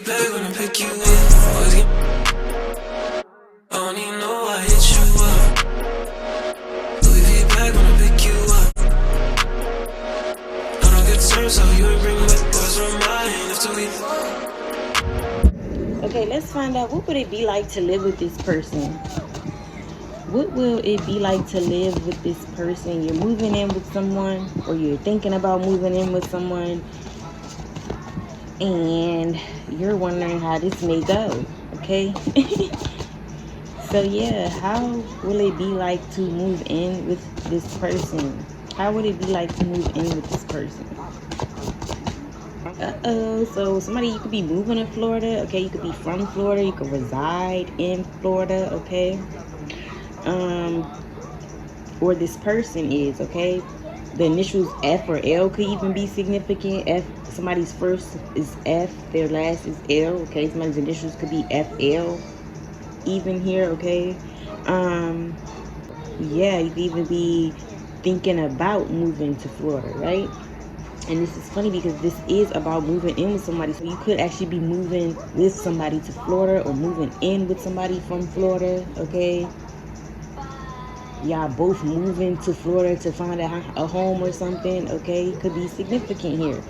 Back when I pick you up, always get. I don't even know I hit you up. Louis V back when I pick you up. On a good terms, so you ain't bring back boys from mine after we. Okay, let's find out what would it be like to live with this person. What will it be like to live with this person? You're moving in with someone, or you're thinking about moving in with someone, and you're wondering how this may go, okay? So yeah, how will it be like to move in with this person? How would it be like to move in with this person? So somebody, you could be moving to Florida, okay? You could be from Florida, you could reside in Florida, okay? Or this person is, okay? The initials F or L could even be significant. F, somebody's first is F, their last is L, okay? Somebody's initials could be FL even here, okay? Yeah, you could even be thinking about moving to Florida, right? And this is funny because this is about moving in with somebody. So you could actually be moving with somebody to Florida, or moving in with somebody from Florida, okay? Y'all both moving to Florida to find a home or something, okay? Could be significant here.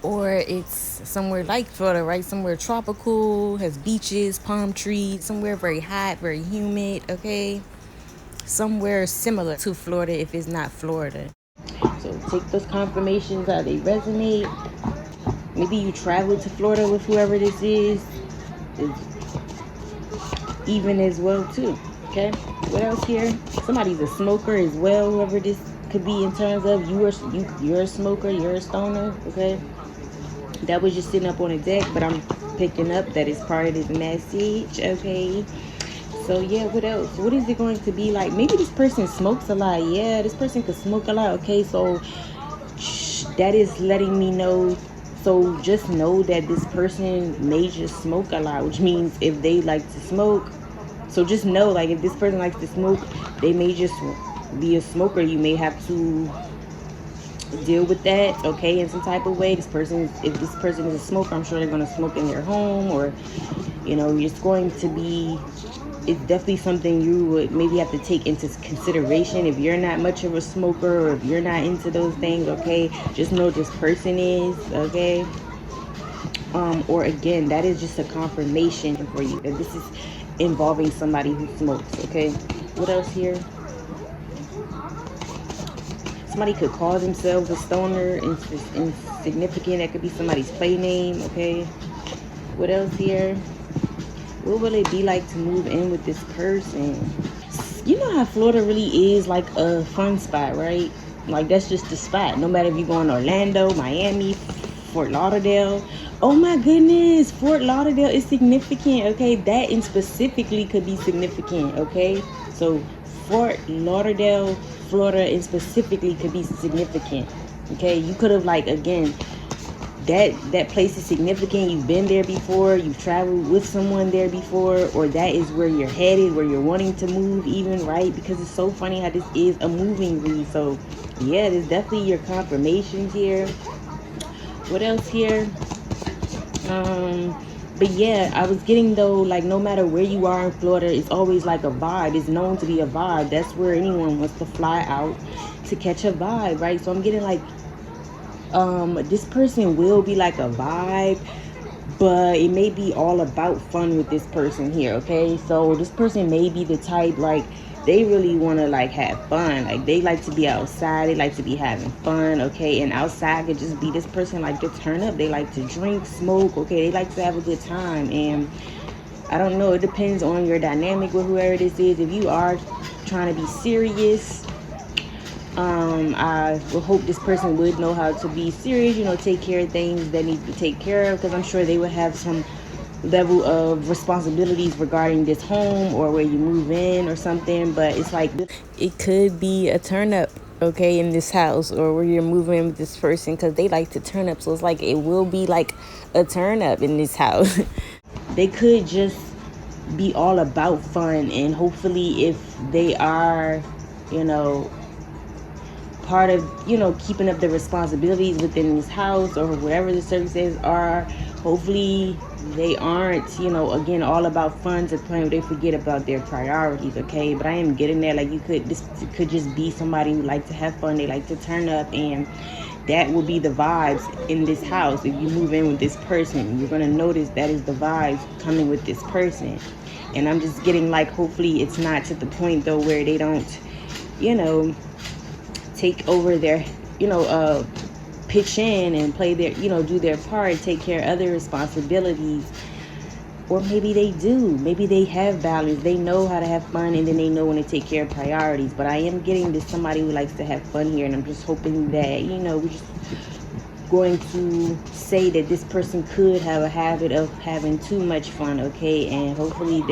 Or it's somewhere like Florida, right? Somewhere tropical, has beaches, palm trees, somewhere very hot, very humid, okay? Somewhere similar to Florida if it's not Florida. So take those confirmations, how they resonate. Maybe you travel to Florida with whoever this is even as well too, okay? What else here? Somebody's a smoker as well, whoever this could be in terms of you're a smoker, you're a stoner, okay? That was just sitting up on the deck, but I'm picking up that it's part of this message, okay? So yeah, what else? What is it going to be like? Maybe this person smokes a lot. Yeah, this person could smoke a lot, okay? So that is letting me know. So just know that this person may just smoke a lot, which means if they like to smoke, so just know, like, if this person likes to smoke, they may just be a smoker. You may have to deal with that, okay, in some type of way. If this person is a smoker, I'm sure they're going to smoke in their home, or, you know, it's going to be, it's definitely something you would maybe have to take into consideration if you're not much of a smoker, or if you're not into those things, okay? Just know this person is, okay? Or again, that is just a confirmation for you that this is involving somebody who smokes, okay? What else here? Somebody could call themselves a stoner, insignificant. That could be somebody's play name, okay? What else here? What will it be like to move in with this person? You know how Florida really is like a fun spot, right? Like, that's just the spot. No matter if you're going to Orlando, Miami, Fort Lauderdale. Oh my goodness, Fort Lauderdale is significant, okay? That in specifically could be significant, okay? So Fort Lauderdale, Florida in specifically could be significant, okay? You could have, like, again, that place is significant. You've been there before, you've traveled with someone there before, or that is where you're headed, where you're wanting to move even, right? Because it's so funny how this is a moving read. So yeah, there's definitely your confirmations here. What else here? But yeah, I was getting, though, like, no matter where you are in Florida, it's always like a vibe. It's known to be a vibe. That's where anyone wants to fly out to catch a vibe, right? So I'm getting like, this person will be like a vibe, but it may be all about fun with this person here, okay? So this person may be the type, like, they really want to, like, have fun. Like, they like to be outside, they like to be having fun, okay? And outside could just be this person like to turn up. They like to drink, smoke, okay? They like to have a good time. And I don't know, it depends on your dynamic with whoever this is. If you are trying to be serious, I would hope this person would know how to be serious, you know, take care of things that need to be taken care of, because I'm sure they would have some level of responsibilities regarding this home or where you move in or something. But it's like, it could be a turn up, okay, in this house, or where you're moving in with this person, because they like to turn up. So it's like, it will be like a turn up in this house. They could just be all about fun, and hopefully if they are, you know, part of, you know, keeping up the responsibilities within this house or whatever the circumstances are. Hopefully they aren't, you know, again, all about fun to the point where they forget about their priorities, okay? But I am getting there, like, this could just be somebody who like to have fun, they like to turn up, and that will be the vibes in this house. If you move in with this person, you're going to notice that is the vibes coming with this person. And I'm just getting like, hopefully it's not to the point though where they don't, you know, take over their, you know, pitch in and play their, you know, do their part, take care of other responsibilities. Or maybe they do. Maybe they have balance. They know how to have fun, and then they know when to take care of priorities. But I am getting this somebody who likes to have fun here, and I'm just hoping that, you know, we're just going to say that this person could have a habit of having too much fun, okay? And hopefully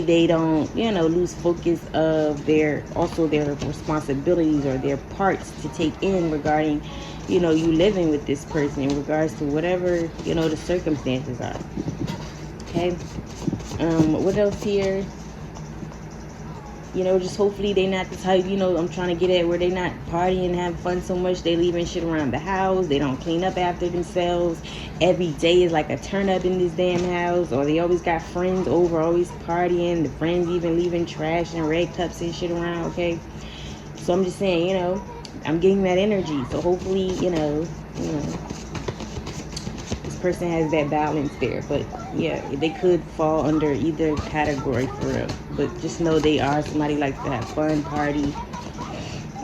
they don't, you know, lose focus of their responsibilities or their parts to take in regarding, you know, you living with this person in regards to whatever, you know, the circumstances are. Okay. What else here? You know, just hopefully they not the type, you know, I'm trying to get at, where they not partying and having fun so much they leaving shit around the house. They don't clean up after themselves. Every day is like a turn up in this damn house. Or they always got friends over, always partying. The friends even leaving trash and red cups and shit around, okay? So I'm just saying, you know, I'm getting that energy. So hopefully, you know, this person has that balance there. But yeah, they could fall under either category for real. But just know they are somebody who likes to have fun, party.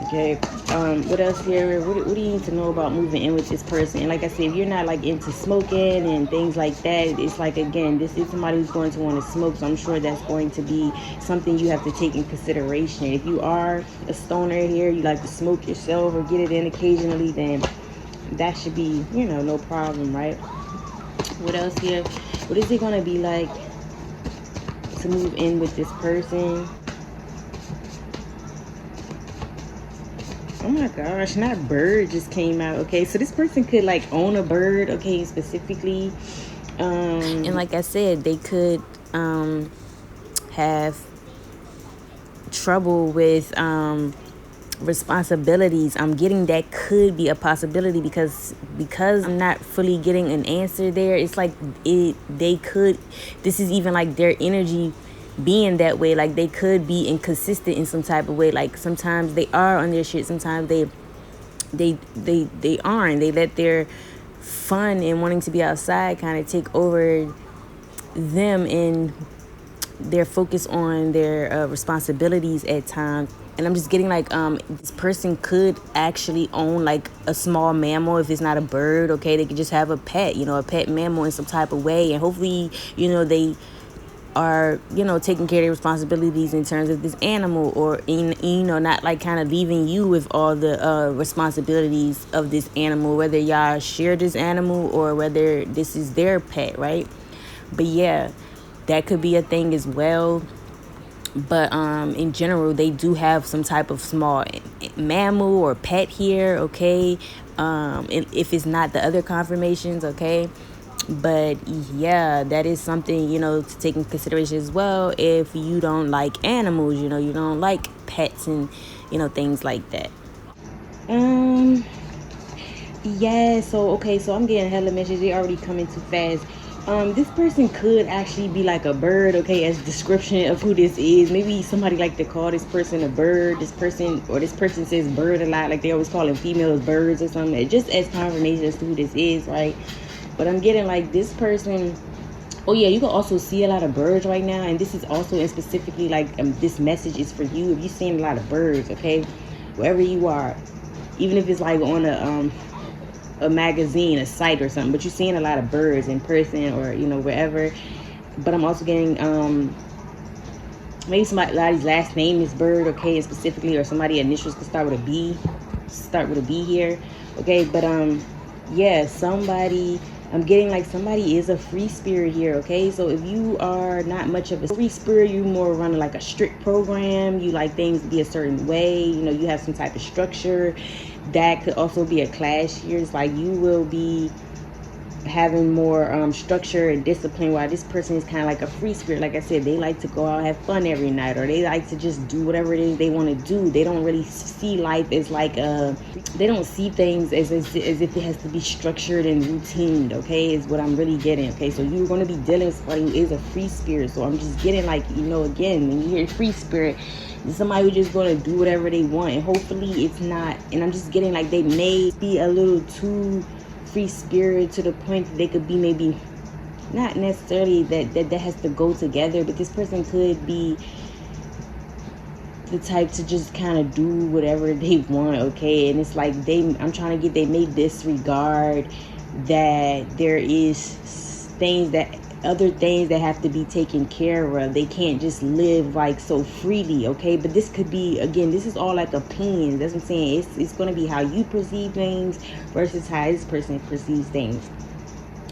Okay. What else here? What do you need to know about moving in with this person? And like I said, if you're not like into smoking and things like that, it's like, again, this is somebody who's going to want to smoke. So I'm sure that's going to be something you have to take in consideration. If you are a stoner here, you like to smoke yourself or get it in occasionally, then that should be, you know, no problem, right? What else here? What is it going to be like to move in with this person? Oh my gosh, not bird just came out. Okay, so this person could like own a bird, okay, specifically. And like I said, they could have trouble with responsibilities. I'm getting that could be a possibility because I'm not fully getting an answer there. It's like this is even like their energy being that way. Like they could be inconsistent in some type of way. Like sometimes they are on their shit, sometimes they aren't. They let their fun and wanting to be outside kind of take over them, and their focus on their responsibilities at times. And I'm just getting like this person could actually own like a small mammal. If it's not a bird, okay, they could just have a pet, you know, a pet mammal in some type of way. And hopefully, you know, they are, you know, taking care of their responsibilities in terms of this animal, or you know, not like kind of leaving you with all the responsibilities of this animal, whether y'all share this animal or whether this is their pet, right? But yeah, that could be a thing as well. But in general, they do have some type of small mammal or pet here, okay? If it's not the other confirmations, okay? But yeah, that is something, you know, to take in consideration as well. If you don't like animals, you know, you don't like pets and, you know, things like that. Yeah, so okay, so I'm getting hella messages. They already coming too fast. This person could actually be like a bird, okay, as description of who this is. Maybe somebody like to call this person a bird. This person says bird a lot, like they always calling females birds or something, just as confirmation as to who this is, right? But I'm getting like this person. Oh yeah, you can also see a lot of birds right now, and this is also, and specifically like this message is for you if you're seeing a lot of birds, okay, wherever you are, even if it's like on a magazine, a site or something, but you're seeing a lot of birds in person or, you know, wherever. But I'm also getting maybe somebody's last name is Bird, okay, and specifically, or somebody initials could start with a B here, okay. But yeah, I'm getting like somebody is a free spirit here, okay? So if you are not much of a free spirit, you more running like a strict program, you like things to be a certain way, you know, you have some type of structure, that could also be a clash here. It's like you will be having more structure and discipline, while this person is kind of like a free spirit. Like I said, they like to go out, have fun every night, or they like to just do whatever it is they want to do. They don't really see life as like they don't see things as if it has to be structured and routine, okay, is what I'm really getting. Okay, so you're going to be dealing with somebody who is a free spirit. So I'm just getting like, again, when you hear free spirit, somebody who's just going to do whatever they want, and hopefully it's not, and I'm just getting like they may be a little too free spirit to the point that they could be maybe not necessarily that has to go together, but this person could be the type to just kind of do whatever they want, okay? And it's like I'm trying to get, they may disregard that there is other things that have to be taken care of. They can't just live like so freely, okay? But this could be, again, this is all like opinions. That's what I'm saying. It's going to be how you perceive things versus how this person perceives things.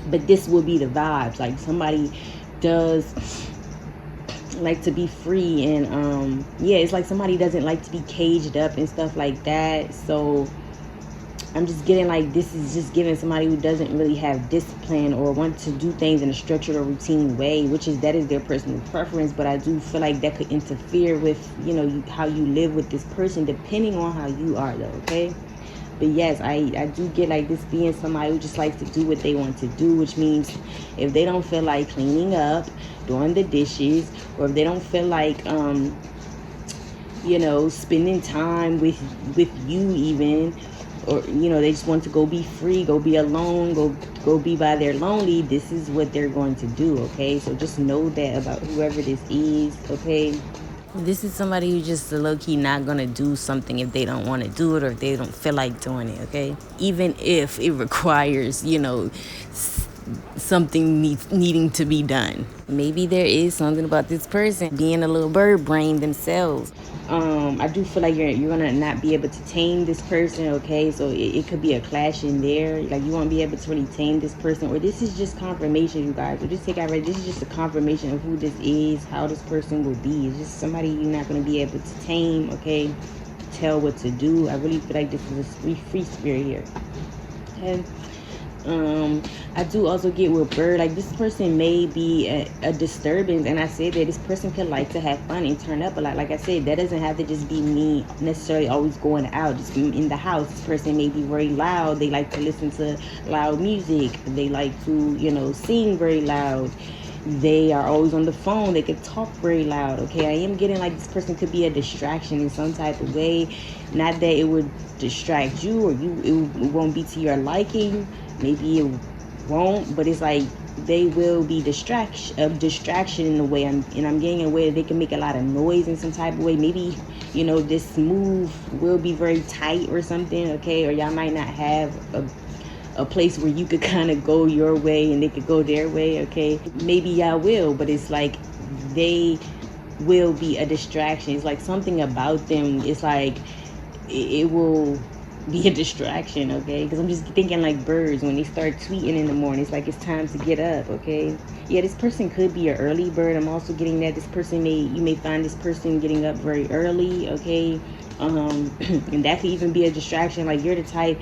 But this will be the vibes. Like somebody does like to be free, and it's like somebody doesn't like to be caged up and stuff like that. So I'm just getting like this is just giving somebody who doesn't really have discipline or want to do things in a structured or routine way, that is their personal preference. But I do feel like that could interfere with how you live with this person, depending on how you are, though, okay? But yes, I do get like this being somebody who just likes to do what they want to do, which means if they don't feel like cleaning up, doing the dishes, or if they don't feel like spending time with you even, or they just want to go be free, go be alone, go be by their lonely, this is what they're going to do, okay? So just know that about whoever this is, okay? This is somebody who's just low-key not going to do something if they don't want to do it, or if they don't feel like doing it, okay? Even if it requires, something needing to be done. Maybe there is something about this person being a little bird brain themselves. I do feel like you're gonna not be able to tame this person, okay? So it could be a clash in there. Like you won't be able to really tame this person, or this is just confirmation, you guys. So just take out, this is just a confirmation of who this is, how this person will be. It's just somebody you're not gonna be able to tame, okay? Tell what to do. I really feel like this is a free spirit here. Okay. I do also get with bird, like this person may be a disturbance, and I said that this person could like to have fun and turn up a lot. Like I said, that doesn't have to just be me necessarily always going out, just in the house. This person may be very loud. They like to listen to loud music. They like to, sing very loud. They are always on the phone. They can talk very loud, okay? I am getting like this person could be a distraction in some type of way. Not that it would distract you, or it won't be to your liking. Maybe it won't, but it's like they will be distraction in a way. I'm getting a way that they can make a lot of noise in some type of way. Maybe this move will be very tight or something, okay? Or y'all might not have a place where you could kind of go your way and they could go their way, okay? Maybe y'all will, but it's like they will be a distraction. It's like something about them. It's like it will be a distraction, okay? Because I'm just thinking like birds when they start tweeting in the morning. It's like it's time to get up, okay? Yeah, this person could be an early bird. I'm also getting that this person you may find this person getting up very early, okay? And that could even be a distraction. Like you're the type,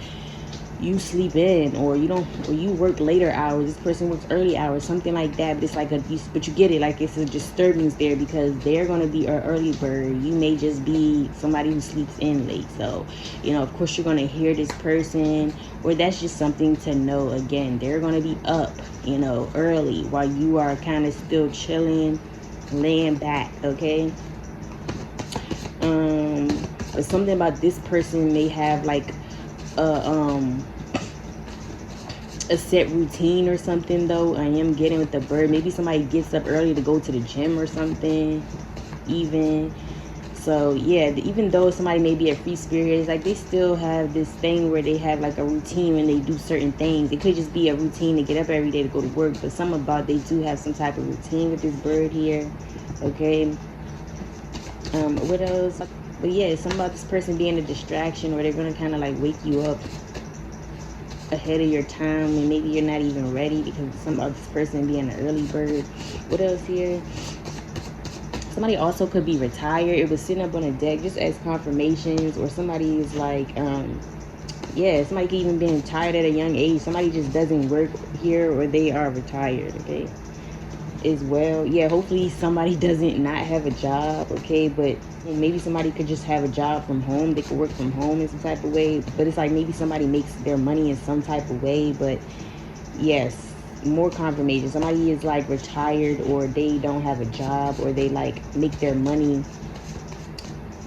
you sleep in, or you work later hours. This person works early hours, something like that. But it's like but you get it, like it's a disturbance there because they're gonna be an early bird. You may just be somebody who sleeps in late. So, of course you're gonna hear this person, or that's just something to know. Again, they're gonna be up, early while you are kind of still chilling, laying back, okay? But something about this person may have like a set routine or something, though. I am getting with the bird. Maybe somebody gets up early to go to the gym or something, even. So yeah, even though somebody may be a free spirit, it's like they still have this thing where they have like a routine when they do certain things. It could just be a routine to get up every day to go to work, but something about they do have some type of routine with this bird here, okay? What else? But yeah, it's something about this person being a distraction, or they're gonna kind of like wake you up ahead of your time, and maybe you're not even ready because of something about this person being an early bird. What else here? Somebody also could be retired. It was sitting up on a deck just as confirmations, or somebody is like yeah, somebody could even be retired at a young age. Somebody just doesn't work here, or they are retired, okay? As well, yeah, hopefully somebody doesn't not have a job, okay? But maybe somebody could just have a job from home. They could work from home in some type of way. But it's like maybe somebody makes their money in some type of way. But yes, more confirmation. Somebody is like retired, or they don't have a job, or they like make their money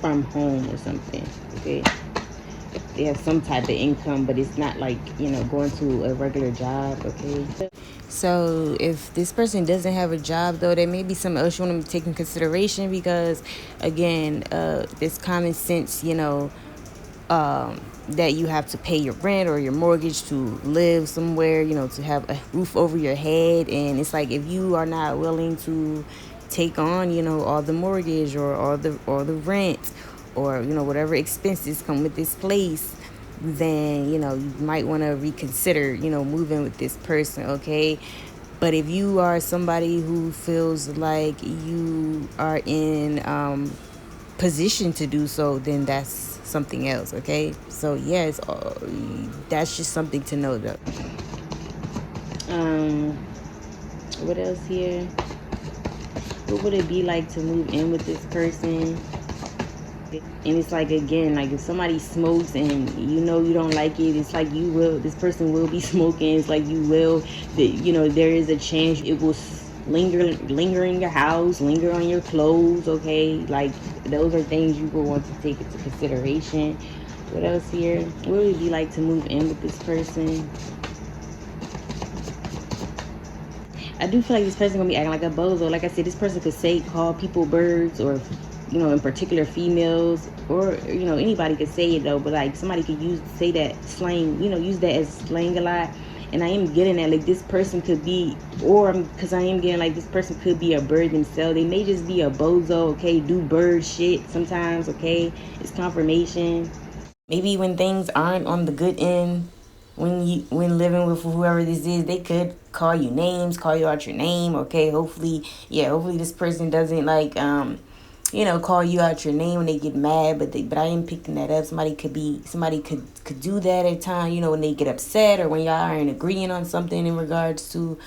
from home or something, okay? They have some type of income, but it's not like, you know, going to a regular job, okay? So if this person doesn't have a job, though, there may be something else you want them to take in consideration, because again, this common sense, you know, that you have to pay your rent or your mortgage to live somewhere, you know, to have a roof over your head. And it's like, if you are not willing to take on, you know, all the mortgage or all the rent, or, you know, whatever expenses come with this place, then, you know, you might want to reconsider, you know, moving with this person, okay? But if you are somebody who feels like you are in position to do so, then that's something else, okay? So yes, that's just something to know, though. What else here? What would it be like to move in with this person? And it's like, again, like if somebody smokes and you know you don't like it, it's like this person will be smoking. It's like you know, there is a chance it will linger in your house, linger on your clothes, okay? Like, those are things you will want to take into consideration. What else here? What would it be like to move in with this person? I do feel like this person gonna be acting like a bozo. Like I said, this person could call people birds, or, you know, in particular females, or, you know, anybody could say it though, but like somebody could say that slang, you know, use that as slang a lot. And I am getting that, like, this person could be, or because I am getting like this person could be a bird themselves. They may just be a bozo, okay? Do bird shit sometimes, okay? It's confirmation. Maybe when things aren't on the good end, when living with whoever this is, they could call you names, call you out your name, okay? Hopefully this person doesn't like you know, call you out your name when they get mad, but I am picking that up. Somebody could do that at times, you know, when they get upset, or when y'all are in agreeing on something in regards to,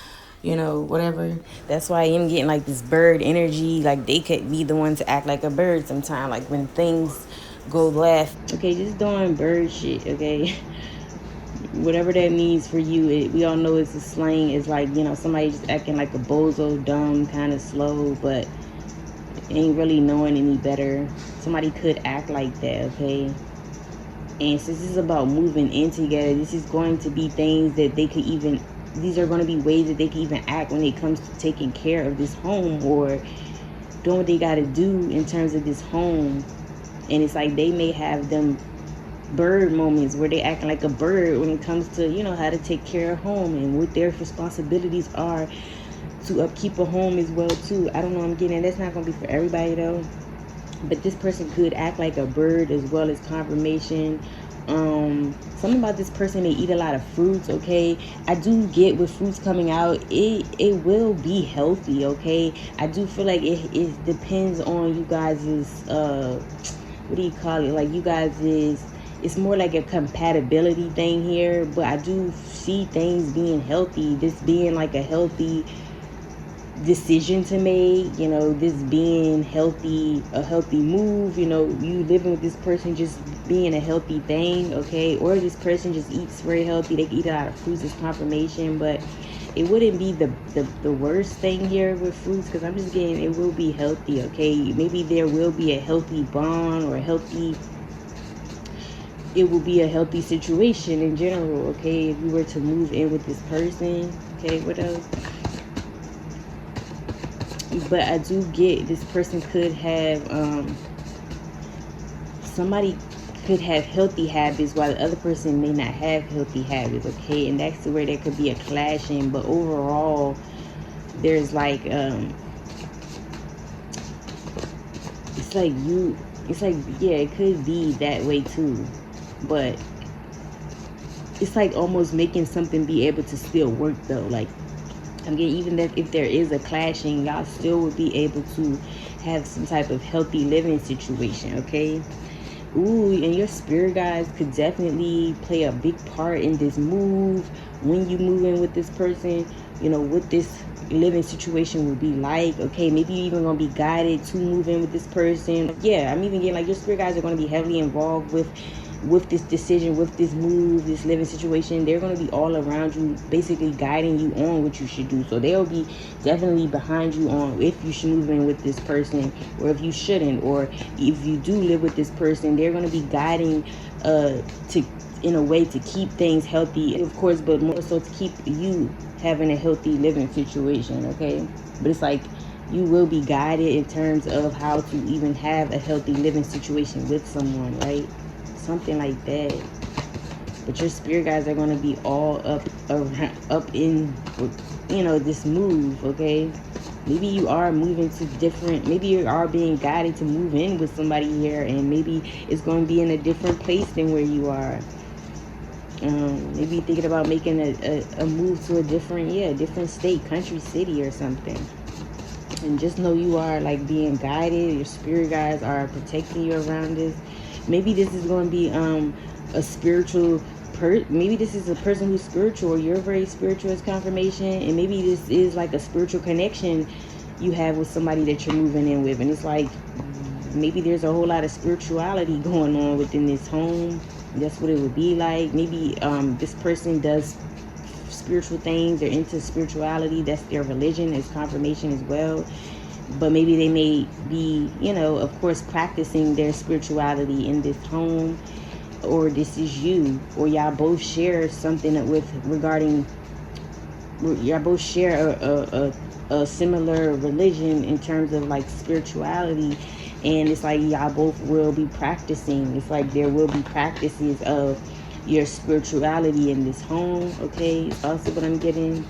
you know, whatever. That's why I am getting like this bird energy. Like, they could be the one to act like a bird sometime, like when things go left. Okay, just doing bird shit, okay? Whatever that means for you, we all know it's a slang. It's like, you know, somebody just acting like a bozo, dumb, kind of slow, but ain't really knowing any better. Somebody could act like that, okay? And since this is about moving in together, this is going to be things that these are going to be ways that they can even act when it comes to taking care of this home, or doing what they got to do in terms of this home. And it's like they may have them bird moments where they acting like a bird when it comes to, you know, how to take care of home and what their responsibilities are to upkeep a home as well too. I don't know, I'm getting, that's not gonna be for everybody though, but this person could act like a bird as well as confirmation. Something about this person, they eat a lot of fruits, okay? I do get with fruits coming out, it will be healthy, okay? I do feel like it depends on you guys's what do you call it, like you guys is, it's more like a compatibility thing here. But I do see things being healthy, this being like a healthy decision to make, you know, this being a healthy move, you know, you living with this person just being a healthy thing, okay? Or this person just eats very healthy, they can eat a lot of fruits as confirmation. But it wouldn't be the worst thing here with fruits, because I'm just getting it will be healthy, okay? Maybe there will be a healthy bond, or it will be a healthy situation in general, okay? If you were to move in with this person, okay? What else? But I do get this person could have somebody could have healthy habits while the other person may not have healthy habits, okay? And that's where there could be a clashing. But overall, there's like it's like yeah, it could be that way too, but it's like almost making something be able to still work though. Like, I'm getting, even that if there is a clashing, y'all still would be able to have some type of healthy living situation, okay? Ooh, and your spirit guides could definitely play a big part in this move. When you move in with this person, you know what this living situation will be like. Okay, maybe you're even gonna be guided to move in with this person. Yeah, I'm even getting like your spirit guides are gonna be heavily involved with this decision, with this move, this living situation. They're going to be all around you, basically guiding you on what you should do. So they'll be definitely behind you on if you should move in with this person or if you shouldn't, or if you do live with this person, they're going to be guiding to in a way to keep things healthy, of course, but more so to keep you having a healthy living situation. Okay, but it's like you will be guided in terms of how to even have a healthy living situation with someone, right? Something like that. But your spirit guides are going to be all up in, you know, this move. Okay, maybe you are moving to different, maybe you are being guided to move in with somebody here, and maybe it's going to be in a different place than where you are. Maybe thinking about making a move to a different state, country, city, or something. And just know you are like being guided. Your spirit guides are protecting you around this. Maybe this is going to be a spiritual maybe this is a person who's spiritual, or you're very spiritual as confirmation, and maybe this is like a spiritual connection you have with somebody that you're moving in with, and it's like maybe there's a whole lot of spirituality going on within this home. That's what it would be like. Maybe this person does spiritual things, they're into spirituality, that's their religion, as confirmation as well. But maybe they may be, you know, of course, practicing their spirituality in this home, or this is you, or y'all both share something y'all both share a similar religion in terms of like spirituality, and it's like y'all both will be practicing. It's like there will be practices of your spirituality in this home. Okay, also what I'm getting.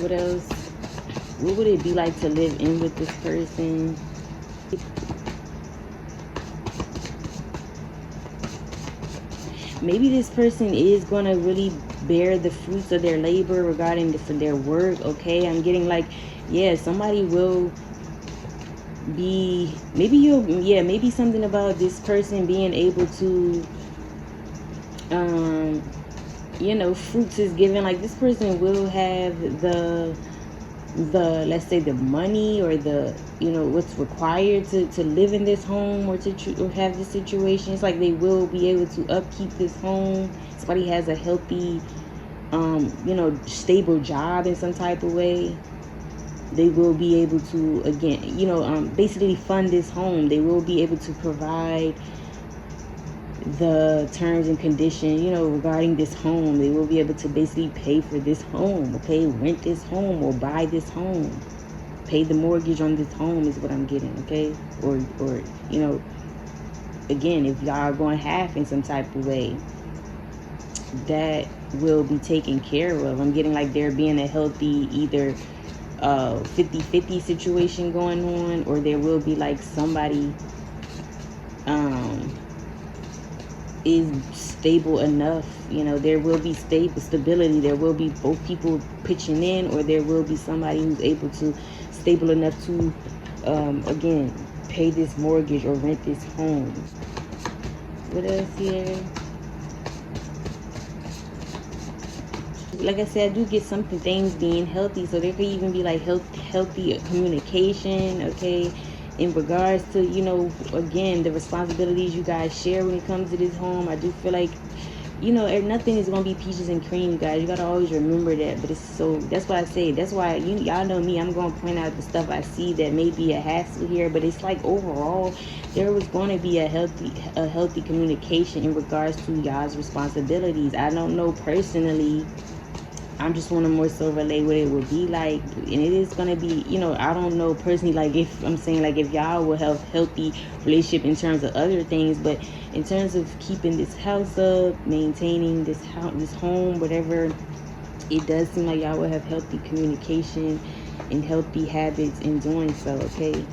What else? What would it be like to live in with this person? Maybe this person is going to really bear the fruits of their labor regarding their work. Okay, I'm getting like, yeah, somebody will be, maybe something about this person being able to, you know, fruits is given. Like this person will have the let's say the money, or the, you know, what's required to live in this home, or or have this situation. It's like they will be able to upkeep this home. Somebody has a healthy you know, stable job in some type of way. They will be able to, again, you know, basically fund this home. They will be able to provide the terms and conditions, you know, regarding this home. They will be able to basically pay for this home, okay, rent this home, or buy this home, pay the mortgage on this home is what I'm getting. Okay, or you know, again, if y'all are going half in some type of way, that will be taken care of. I'm getting like there being a healthy either 50-50 situation going on, or there will be like somebody is stable enough. You know, there will be stability. There will be both people pitching in, or there will be somebody who's able to stable enough to again pay this mortgage or rent this home. What else here? Like I said, I do get something, things being healthy, so there could even be like healthy communication. Okay, in regards to, you know, again, the responsibilities you guys share when it comes to this home. I do feel like, you know, nothing is gonna be peaches and cream, guys. You gotta always remember that. But it's so, that's what I say. That's why y'all know me. I'm gonna point out the stuff I see that may be a hassle here, but it's like overall, there was going to be a healthy communication in regards to y'all's responsibilities. I don't know personally. I'm just want to more so relay what it would be like, and it is going to be, you know, I don't know personally, like if I'm saying like if y'all will have healthy relationship in terms of other things, but in terms of keeping this house up, maintaining this home, whatever, it does seem like y'all will have healthy communication and healthy habits in doing so. Okay,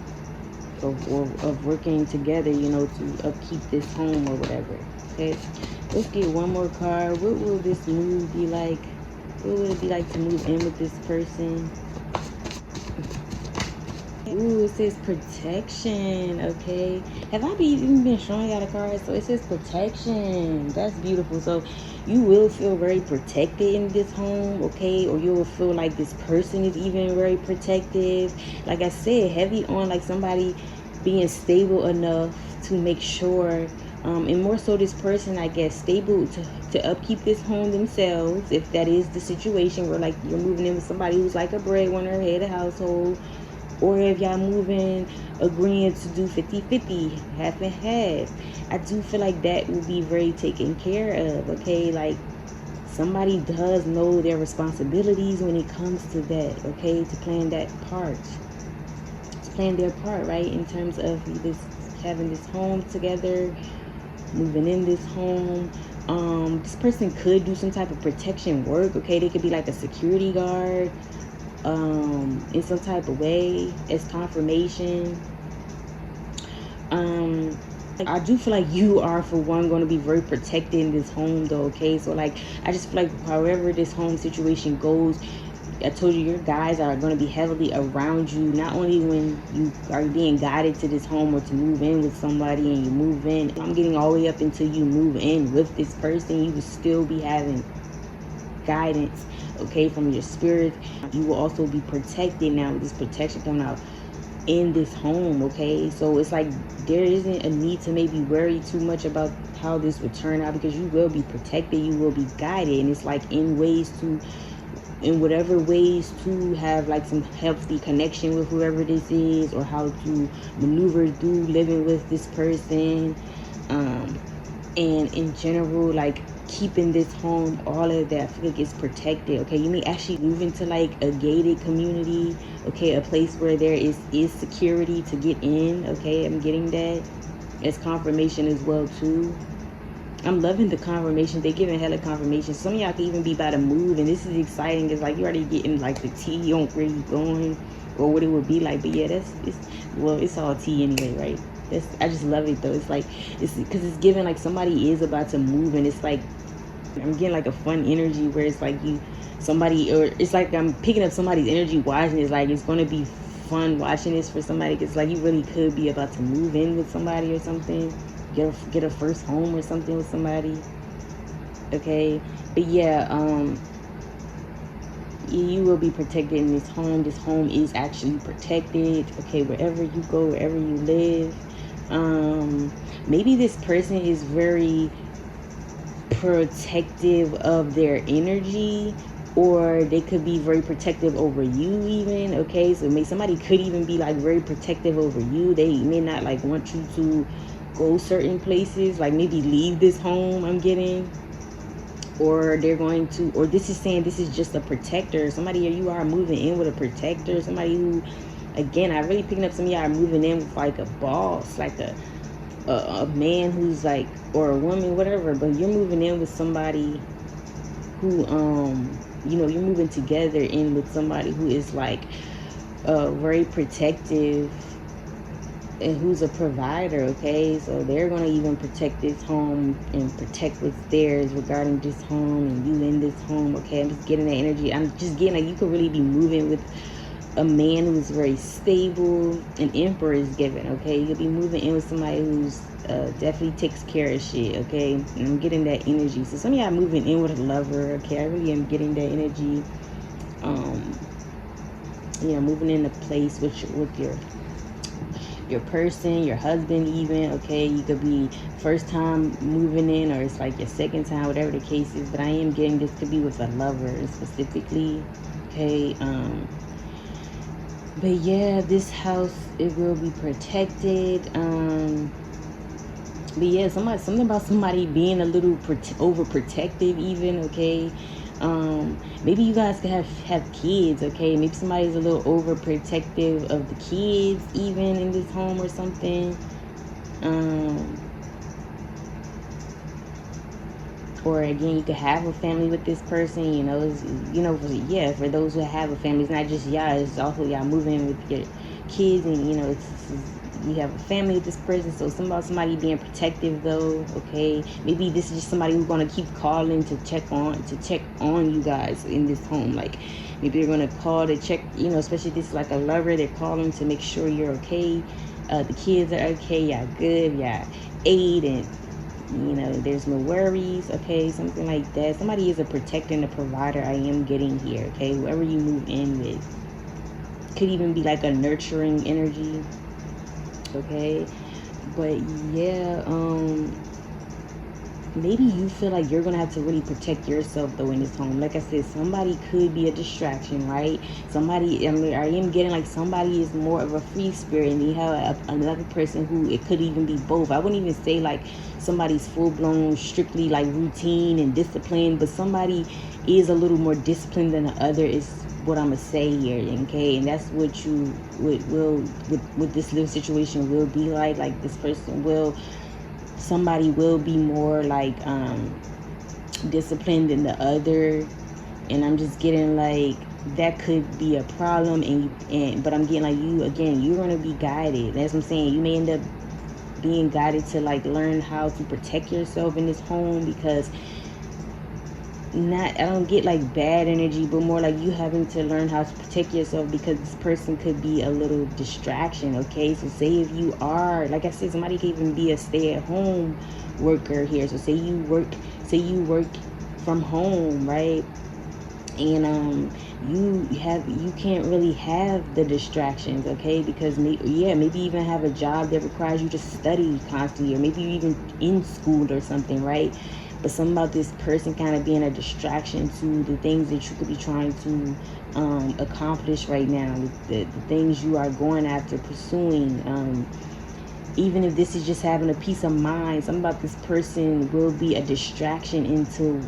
of working together, you know, to upkeep this home or whatever. Okay, let's get one more card. What will this move be like? What would it be like to move in with this person? Ooh, it says protection, okay? Have I even been showing y'all the card? So it says protection. That's beautiful. So you will feel very protected in this home, okay? Or you will feel like this person is even very protective. Like I said, heavy on like somebody being stable enough to make sure, and more so this person, I guess, stable to upkeep this home themselves, if that is the situation where like you're moving in with somebody who's like a breadwinner, head of household, or if y'all moving, agreeing to do 50-50, half and half. I do feel like that will be very taken care of, okay? Like somebody does know their responsibilities when it comes to that, okay? To playing that part, to playing their part, right? In terms of this, having this home together, moving in this home. This person could do some type of protection work, okay? They could be like a security guard, in some type of way as confirmation. I do feel like you are, for one, going to be very protected in this home though, okay? So like I just feel like however this home situation goes, I told you your guys are going to be heavily around you, not only when you are being guided to this home or to move in with somebody and you move in. I'm getting all the way up until you move in with this person, you will still be having guidance, okay, from your spirit. You will also be protected now with this protection coming out in this home, okay? So it's like there isn't a need to maybe worry too much about how this will turn out, because you will be protected, you will be guided, and it's like in whatever ways to have like some healthy connection with whoever this is, or how to maneuver through living with this person, and in general, like keeping this home, all of that, I feel like it's protected, okay? You may actually move into like a gated community, okay, a place where there is security to get in, okay? I'm getting that as confirmation as well too. I'm loving the confirmation. They're giving hella confirmation. Some of y'all could even be about to move, and this is exciting. It's like you're already getting like the tea on where you're going or what it would be like. But yeah, it's all tea anyway, right? I just love it though. It's like, it's because it's giving like somebody is about to move, and it's like I'm getting like a fun energy where it's like somebody, or it's like I'm picking up somebody's energy watching. It's like it's going to be fun watching this for somebody, because like you really could be about to move in with somebody or something, get a first home or something with somebody, okay? But yeah, you will be protected in this home. This home is actually protected, okay? Wherever you go, wherever you live, maybe this person is very protective of their energy, or they could be very protective over you even, okay? So maybe somebody could even be like very protective over you. They may not like want you to go certain places, like maybe leave this home, I'm getting, or they're going to, or this is saying this is just a protector. Somebody, you are moving in with a protector, somebody who, again, I really picking up some of y'all are moving in with like a boss, like a man who's like, or a woman, whatever, but you're moving in with somebody who, you know, you're moving together in with somebody who is like very protective and who's a provider, okay? So they're going to even protect this home and protect what's theirs regarding this home and you in this home, okay? I'm just getting that energy. I'm just getting like you could really be moving with a man who's very stable. An Emperor is given, okay? You could be moving in with somebody who's definitely takes care of shit, okay? And I'm getting that energy. So some of y'all moving in with a lover, okay? I really am getting that energy. Yeah, moving in a place with your person, your husband even, okay? You could be first time moving in, or it's like your second time, whatever the case is, but I am getting this could be with a lover specifically, okay? But yeah, this house, it will be protected. But yeah, something about somebody being a little overprotective even, okay? Maybe you guys could have kids, okay? Maybe somebody's a little overprotective of the kids even in this home or something. Or again, you could have a family with this person, you know, yeah, for those who have a family, it's not just y'all, it's also y'all moving with your kids, and you know, we have a family with this person, so somebody being protective though, okay? Maybe this is just somebody who's gonna keep calling to check on you guys in this home. Like maybe they're gonna call to check, you know, especially if this is like a lover, they're calling to make sure you're okay, the kids are okay, y'all good, y'all ate, and you know, there's no worries, okay? Something like that. Somebody is a protector and a provider. I am getting here, okay? Whoever you move in with could even be like a nurturing energy, okay? But yeah, maybe you feel like you're gonna have to really protect yourself though in this home. Like I said, somebody could be a distraction, right? Somebody, I mean, I am getting like somebody is more of a free spirit, and you have another person who, it could even be both. I wouldn't even say like somebody's full-blown strictly like routine and discipline, but somebody is a little more disciplined than the other, is what I'm gonna say here, okay? And that's what you with this little situation will be like this person will, somebody will be more like disciplined than the other, and I'm just getting like that could be a problem, but I'm getting like you again, you're gonna be guided. That's what I'm saying. You may end up being guided to like learn how to protect yourself in this home, because I don't get like bad energy, but more like you having to learn how to protect yourself, because this person could be a little distraction, okay? So say if you are, like I said, somebody could even be a stay-at-home worker here. So say you work from home, right? And you can't really have the distractions, okay? Because maybe even have a job that requires you to study constantly, or maybe you're even in school or something, right? But something about this person kind of being a distraction to the things that you could be trying to accomplish right now, the things you are going after, pursuing. Even if this is just having a peace of mind, something about this person will be a distraction into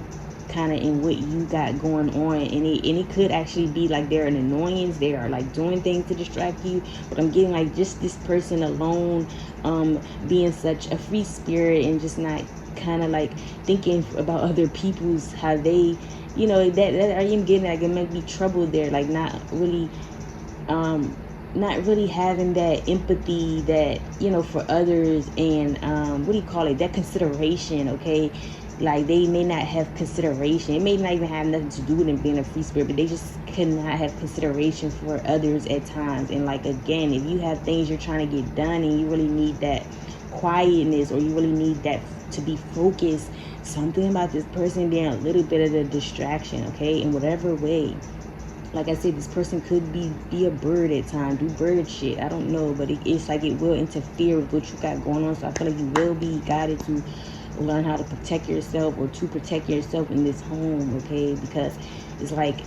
kind of in what you got going on, and it could actually be like they're an annoyance. They are like doing things to distract you, but I'm getting like just this person alone being such a free spirit and just not kind of like thinking about other people's, how they, you know, that I am getting like it might be trouble there, like not really having that empathy that, you know, for others, and that consideration, okay? Like they may not have consideration. It may not even have nothing to do with them being a free spirit, but they just cannot have consideration for others at times. And like again, if you have things you're trying to get done and you really need that quietness, or you really need that to be focused, something about this person being a little bit of a distraction, okay? In whatever way. Like I said, this person could be a bird at times, do bird shit. I don't know, but it's like it will interfere with what you got going on. So I feel like you will be guided to learn how to protect yourself, or to protect yourself in this home, okay? Because it's like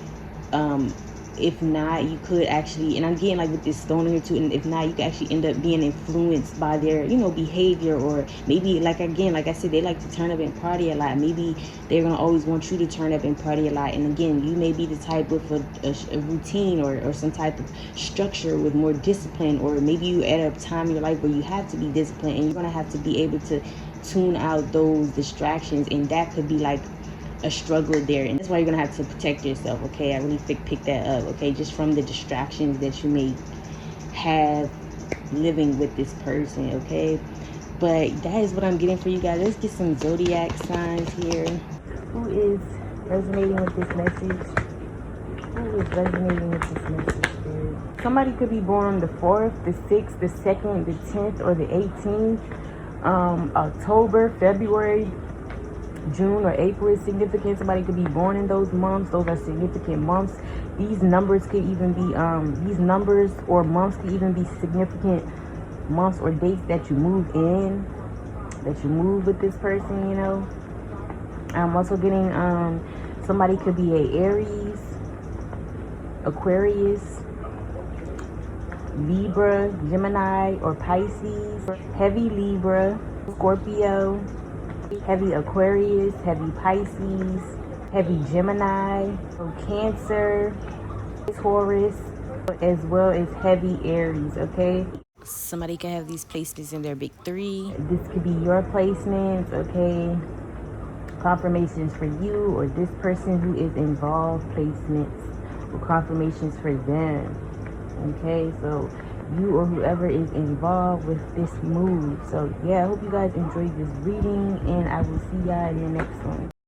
if not, you could actually, and I'm getting like with this stoner here too, and if not, you could actually end up being influenced by their, you know, behavior, or maybe like again, like I said, they like to turn up and party a lot. Maybe they're gonna always want you to turn up and party a lot, and again, you may be the type with a routine or some type of structure with more discipline, or maybe you at a time in your life where you have to be disciplined, and you're gonna have to be able to tune out those distractions, and that could be like a struggle there, and that's why you're gonna have to protect yourself, okay? I really pick that up, okay? Just from the distractions that you may have living with this person, okay? But that is what I'm getting for you guys. Let's get some zodiac signs here. Who is resonating with this message? Who is resonating with this message, dude? Somebody could be born on the 4th, the 6th, the 2nd, the 10th, or the 18th. October, February, June, or April is significant. Somebody could be born in those months. Those are significant months. These numbers could even be these numbers or months could even be significant months or dates that you move in, that you move with this person, you know. I'm also getting somebody could be a Aries, Aquarius, Libra, Gemini, or Pisces, heavy Libra, Scorpio, heavy Aquarius, heavy Pisces, heavy Gemini, Cancer, Taurus, as well as heavy Aries, okay? Somebody can have these placements in their big three. This could be your placements, okay? Confirmations for you or this person who is involved, placements or confirmations for them. Okay, so you or whoever is involved with this move. So yeah, I hope you guys enjoyed this reading, and I will see y'all in the next one.